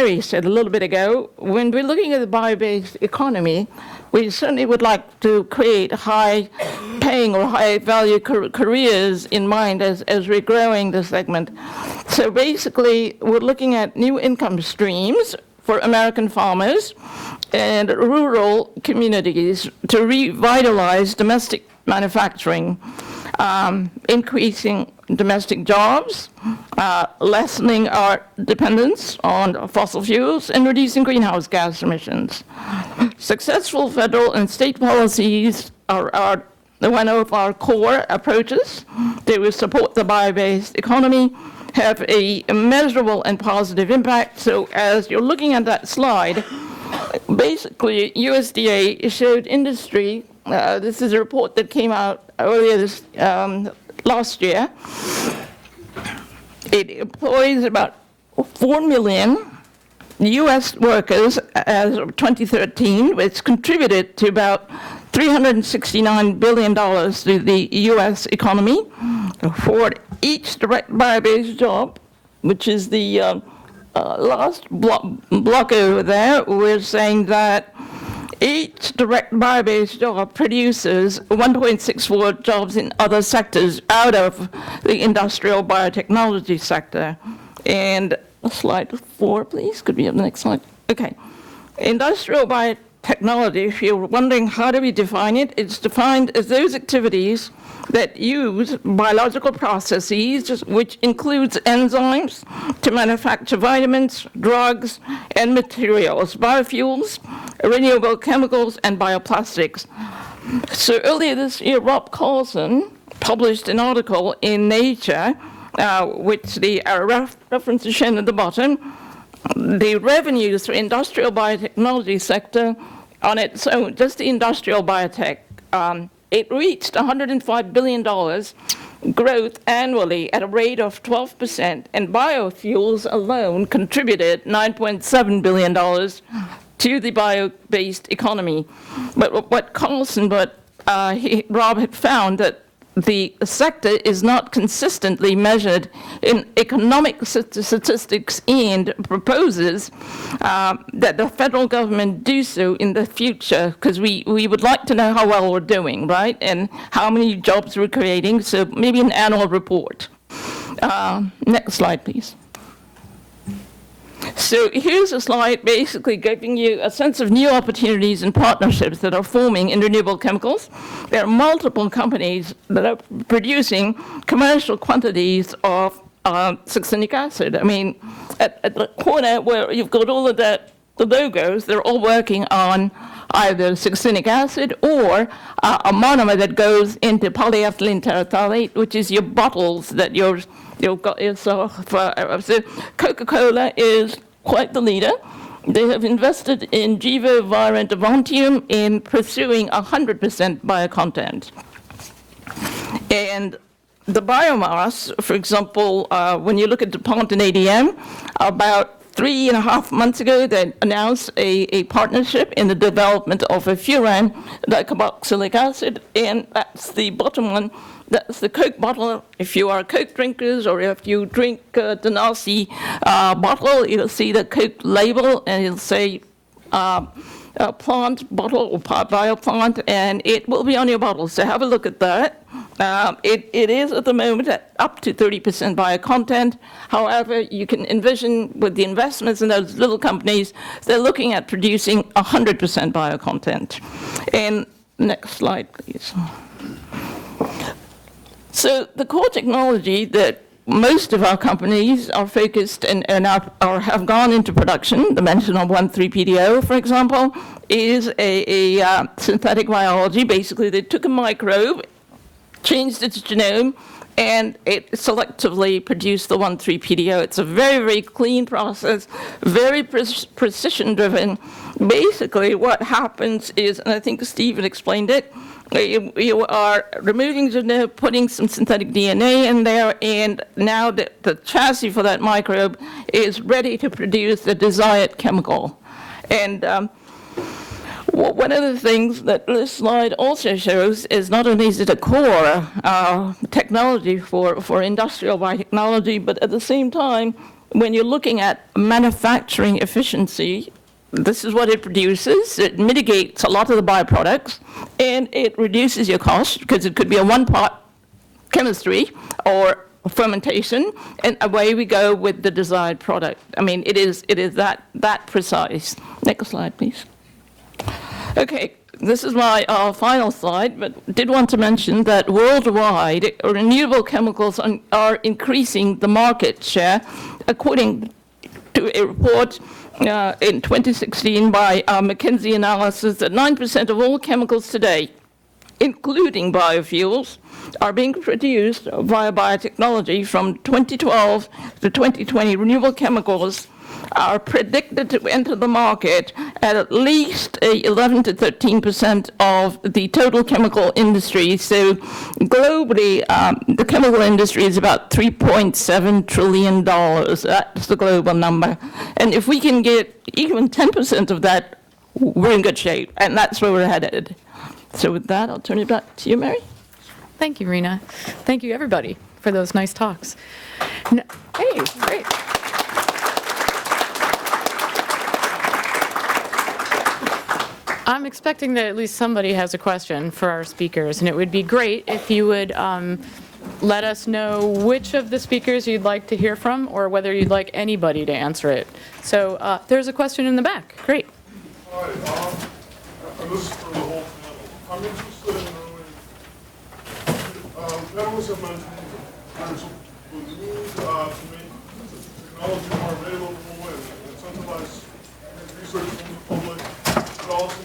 Mary said a little bit ago, when we're looking at the bio-based economy, we certainly would like to create high-paying or high-value careers in mind as we're growing the segment. So basically, we're looking at new income streams for American farmers and rural communities to revitalize domestic manufacturing, increasing domestic jobs, lessening our dependence on fossil fuels, and reducing greenhouse gas emissions. Successful federal and state policies are one of our core approaches. They will support the bio-based economy, have a measurable and positive impact. So as you're looking at that slide, basically USDA showed industry, this is a report that came out earlier this last year. It employs about 4 million U.S. workers as of 2013, which contributed to about $369 billion to the U.S. economy. For each direct bio-based job, which is the last block over there, we're saying that each direct bio-based job produces 1.64 jobs in other sectors out of the industrial biotechnology sector. And slide 4, please. Could we have the next slide? Okay. Industrial biotechnology, if you're wondering how do we define it, it's defined as those activities that use biological processes, which includes enzymes to manufacture vitamins, drugs, and materials, biofuels, renewable chemicals, and bioplastics. So earlier this year, Rob Carlson published an article in Nature, which the reference is shown at the bottom. The revenues for industrial biotechnology sector on its own, just the industrial biotech, it reached $105 billion growth annually at a rate of 12%, and biofuels alone contributed $9.7 billion to the bio-based economy. But what Carlson, Rob had found that the sector is not consistently measured in economic statistics and proposes that the federal government do so in the future, because we would like to know how well we're doing, right? And how many jobs we're creating, so maybe an annual report. Next slide, please. So here's a slide basically giving you a sense of new opportunities and partnerships that are forming in renewable chemicals. There are multiple companies that are producing commercial quantities of succinic acid. I mean, at the corner where you've got all of the logos, they're all working on either succinic acid or a monomer that goes into polyethylene terephthalate, which is your bottles that you've got yourself. So Coca-Cola is quite the leader. They have invested in Gevo, Vira, and Avantium in pursuing 100% biocontent. And the biomass, for example, when you look at DuPont and ADM, about 3.5 months ago, they announced a partnership in the development of a furan dicarboxylic acid, and that's the bottom one. That's the Coke bottle. If you are Coke drinkers, or if you drink the Denasi bottle, you'll see the Coke label, and it'll say plant bottle or bioplant, and it will be on your bottle. So have a look at that. It is at the moment at up to 30% biocontent. However, you can envision with the investments in those little companies, they're looking at producing 100% biocontent. And next slide, please. So the core technology that most of our companies are focused and have gone into production, the mention of 1,3-PDO, for example, is a synthetic biology. Basically, they took a microbe, changed its genome, and it selectively produced the 1,3-PDO. It's a very, very clean process, very precision-driven. Basically, what happens is, and I think Stephen explained it, you are removing genome, putting some synthetic DNA in there, and now the chassis for that microbe is ready to produce the desired chemical. And one of the things that this slide also shows is not only is it a core technology for industrial biotechnology, but at the same time, when you're looking at manufacturing efficiency, this is what it produces. It mitigates a lot of the byproducts, and it reduces your cost because it could be a one-part chemistry or fermentation, and away we go with the desired product. I mean, it is that precise. Next slide, please. Okay, this is my final slide, but did want to mention that worldwide, renewable chemicals are increasing the market share, according to a report in 2016 by McKinsey Analysis, that 9% of all chemicals today, including biofuels, are being produced via biotechnology. From 2012 to 2020. Renewable chemicals are predicted to enter the market at least 11 to 13% of the total chemical industry. So globally, the chemical industry is about $3.7 trillion. That's the global number. And if we can get even 10% of that, we're in good shape. And that's where we're headed. So with that, I'll turn it back to you, Mary. Thank you, Rena. Thank you, everybody, for those nice talks. Hey, great. I'm expecting that at least somebody has a question for our speakers, and it would be great if you would let us know which of the speakers you'd like to hear from, or whether you'd like anybody to answer it. So there's a question in the back. Great. Hi, and this is for the whole panel. I'm interested in knowing, panelists have mentioned there's the need to make technology more available and incentivize research from the public, but also